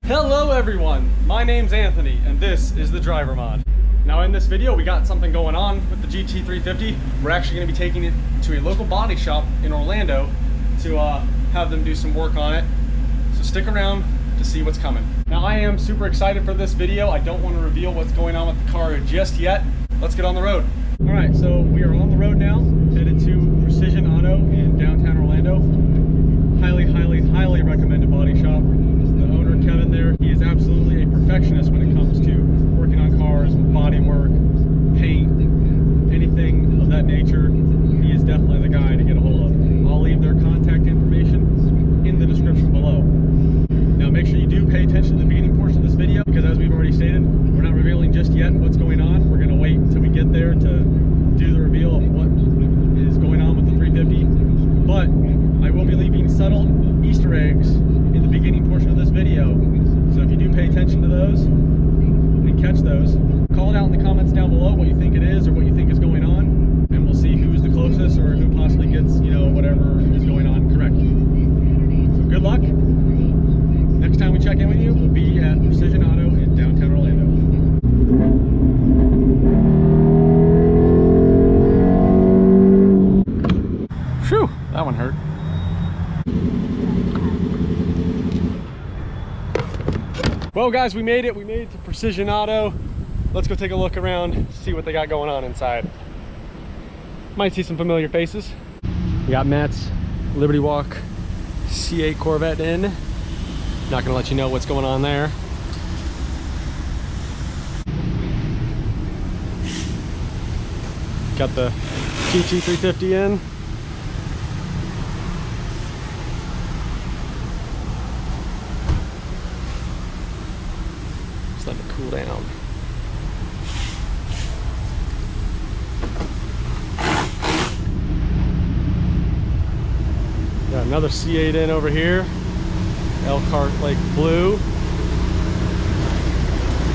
Hello everyone, my name's Anthony and this is the Driver Mod. Now in this video we got something going on with the GT350. We're actually going to be taking it to a local body shop in Orlando to have them do some work on it. So stick around to see what's coming. Now I am super excited for this video. I don't want to reveal what's going on with the car just yet. Let's get on the road. Alright, so we are on the road now, headed to Precision Auto in downtown Orlando. Highly recommended body shop. The owner, Kevin there, he is absolutely a perfectionist when it comes to working on cars, body work, paint, anything of that nature. He is definitely the guy to get a hold of. I'll leave their contact information in the description below. Now make sure you do pay attention to the beginning portion of this video, because as we've already stated, we're not revealing just yet what's going on. We're going to wait until we get there to do the reveal of what is going on with the 350. But I will be leaving subtle Easter eggs in the beginning portion of this video. So if you do pay attention to those and catch those, call it out in the comments down below what you think it is or what you think is going on, and we'll see who's the closest or who possibly gets, you know, whatever is going on correct. So good luck. Next time we check in with you, we'll be at Precision Auto in downtown Orlando. Phew, that one hurt. Well guys, we made it to Precision Auto. Let's go take a look around, see what they got going on inside. Might see some familiar faces. We got Matt's Liberty Walk C8 Corvette in. Not gonna let you know what's going on there. Got the GT350 in. Just let it cool down. Got another C8 in over here. Elkhart Lake Blue. I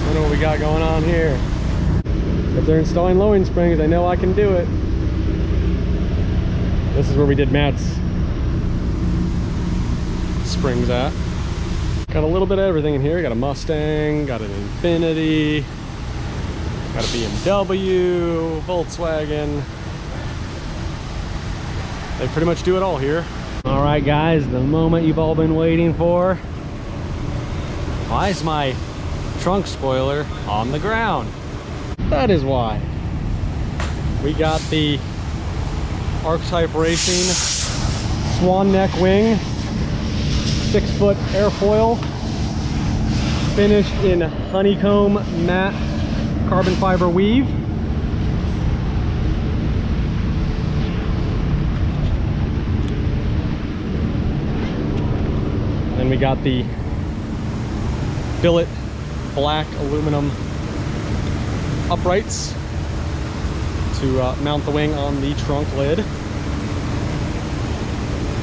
don't know what we got going on here. If they're installing lowering springs, I know I can do it. This is where we did Matt's springs at. Got a little bit of everything in here. Got a Mustang, got an Infiniti, got a BMW, Volkswagen. They pretty much do it all here. All right, guys, the moment you've all been waiting for. Why is my trunk spoiler on the ground? That is why. We got the Archetype Racing Swan Neck Wing, 6-foot airfoil, finished in honeycomb matte carbon fiber weave. Then we got the billet black aluminum uprights to mount the wing on the trunk lid.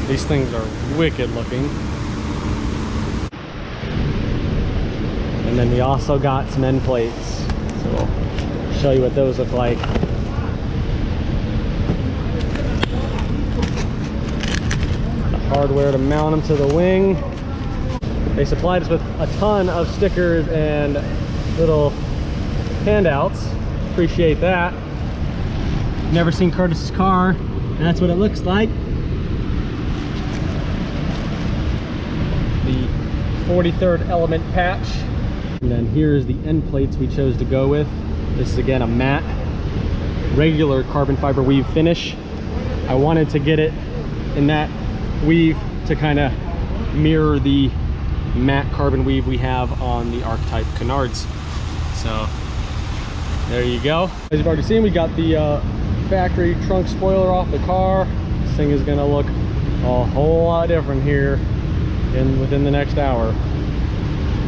These things are wicked looking. And then we also got some end plates. So I'll show you what those look like. The hardware to mount them to the wing. They supplied us with a ton of stickers and little handouts. Appreciate that. Never seen Curtis's car, and that's what it looks like. The 43rd element patch. And then here's the end plates we chose to go with. This is again a matte, regular carbon fiber weave finish. I wanted to get it in that weave to kind of mirror the matte carbon weave we have on the Archetype Canards. So there you go. As you've already seen, we got the factory trunk spoiler off the car. This thing is gonna look a whole lot different here within the next hour.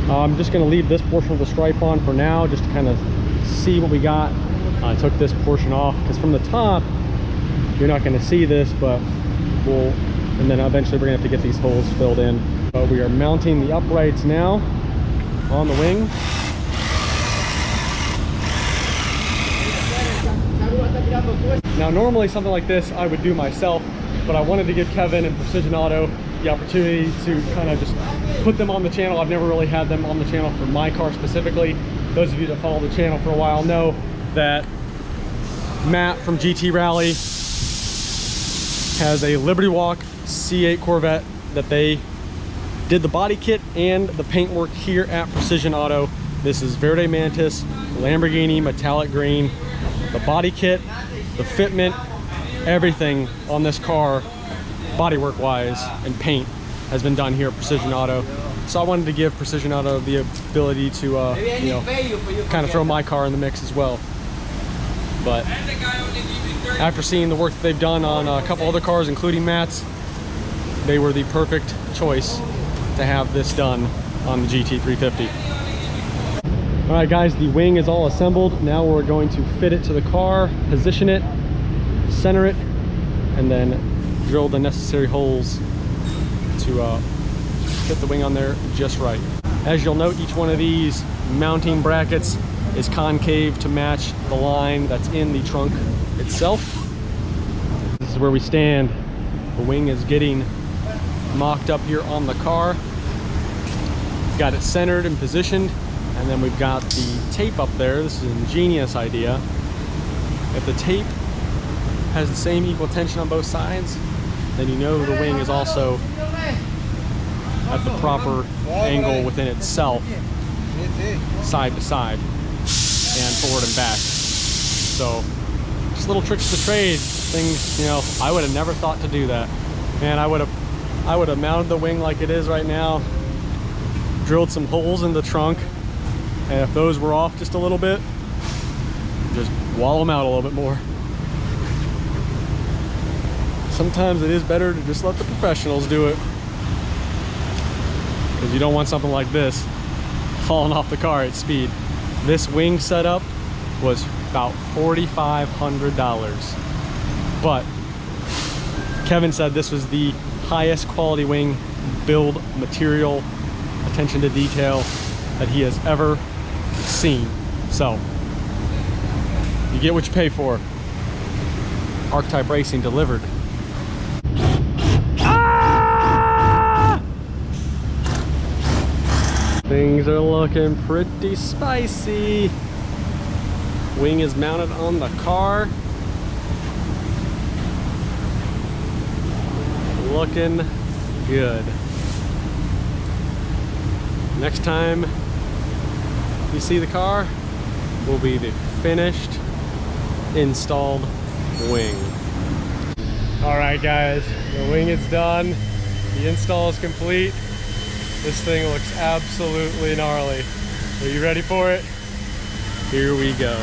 I'm just gonna leave this portion of the stripe on for now, just to kind of see what we got. I took this portion off because from the top you're not going to see this, but and then eventually we're gonna have to get these holes filled in. But we are mounting the uprights now on the wing. Now normally something like this I would do myself, but I wanted to give Kevin and Precision Auto the opportunity to kind of just put them on the channel. I've never really had them on the channel for my car specifically. Those of you that follow the channel for a while know that Matt from GT Rally has a Liberty Walk C8 Corvette that they did the body kit and the paint work here at Precision Auto. This is Verde Mantis Lamborghini metallic green. The body kit, the fitment, everything on this car bodywork wise and paint has been done here at Precision Auto. So I wanted to give Precision Auto the ability to you know, kind of throw my car in the mix as well. But after seeing the work that they've done on a couple other cars, including Matt's, they were the perfect choice to have this done on the GT350. All right guys, the wing is all assembled. Now we're going to fit it to the car, position it, center it, and then drill the necessary holes to fit the wing on there just right. As you'll note, each one of these mounting brackets is concave to match the line that's in the trunk itself. This is where we stand. The wing is getting mocked up here on the car. Got it centered and positioned, and then we've got the tape up there. This is an ingenious idea. If the tape has the same equal tension on both sides, then you know the wing is also at the proper angle within itself, side to side and forward and back. So just little tricks of the trade, things, you know, I would have never thought to do that. Man, I would have mounted the wing like it is right now, drilled some holes in the trunk, and if those were off just a little bit, just wallow them out a little bit more. Sometimes it is better to just let the professionals do it, because you don't want something like this falling off the car at speed. This wing setup was about $4,500, but Kevin said this was the highest quality wing build material, attention to detail that he has ever seen. So you get what you pay for. Archetype Racing delivered. Things are looking pretty spicy. Wing is mounted on the car. Looking good. Next time you see the car will be the finished, installed wing. All right guys, the wing is done. The install is complete. This thing looks absolutely gnarly. Are you ready for it? Here we go.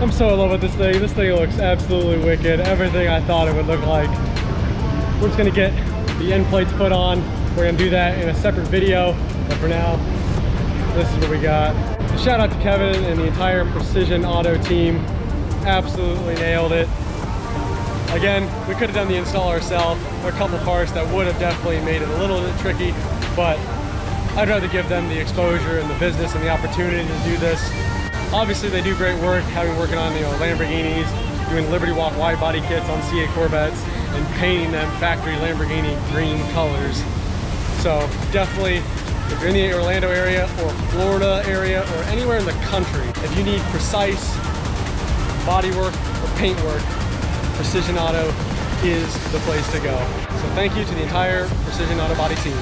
I'm so in love with this thing. This thing looks absolutely wicked. Everything I thought it would look like. We're just gonna get the end plates put on. We're gonna do that in a separate video. But for now, this is what we got. So shout out to Kevin and the entire Precision Auto team. Absolutely nailed it. Again, we could have done the install ourselves. There are a couple parts that would have definitely made it a little bit tricky, but I'd rather give them the exposure and the business and the opportunity to do this. Obviously they do great work, having working on, you know, Lamborghinis, doing Liberty Walk wide body kits on C8 Corvettes and painting them factory Lamborghini green colors. So definitely, if you're in the Orlando area or Florida area or anywhere in the country, if you need precise body work or paint work, Precision Auto is the place to go. So thank you to the entire Precision Auto Body team.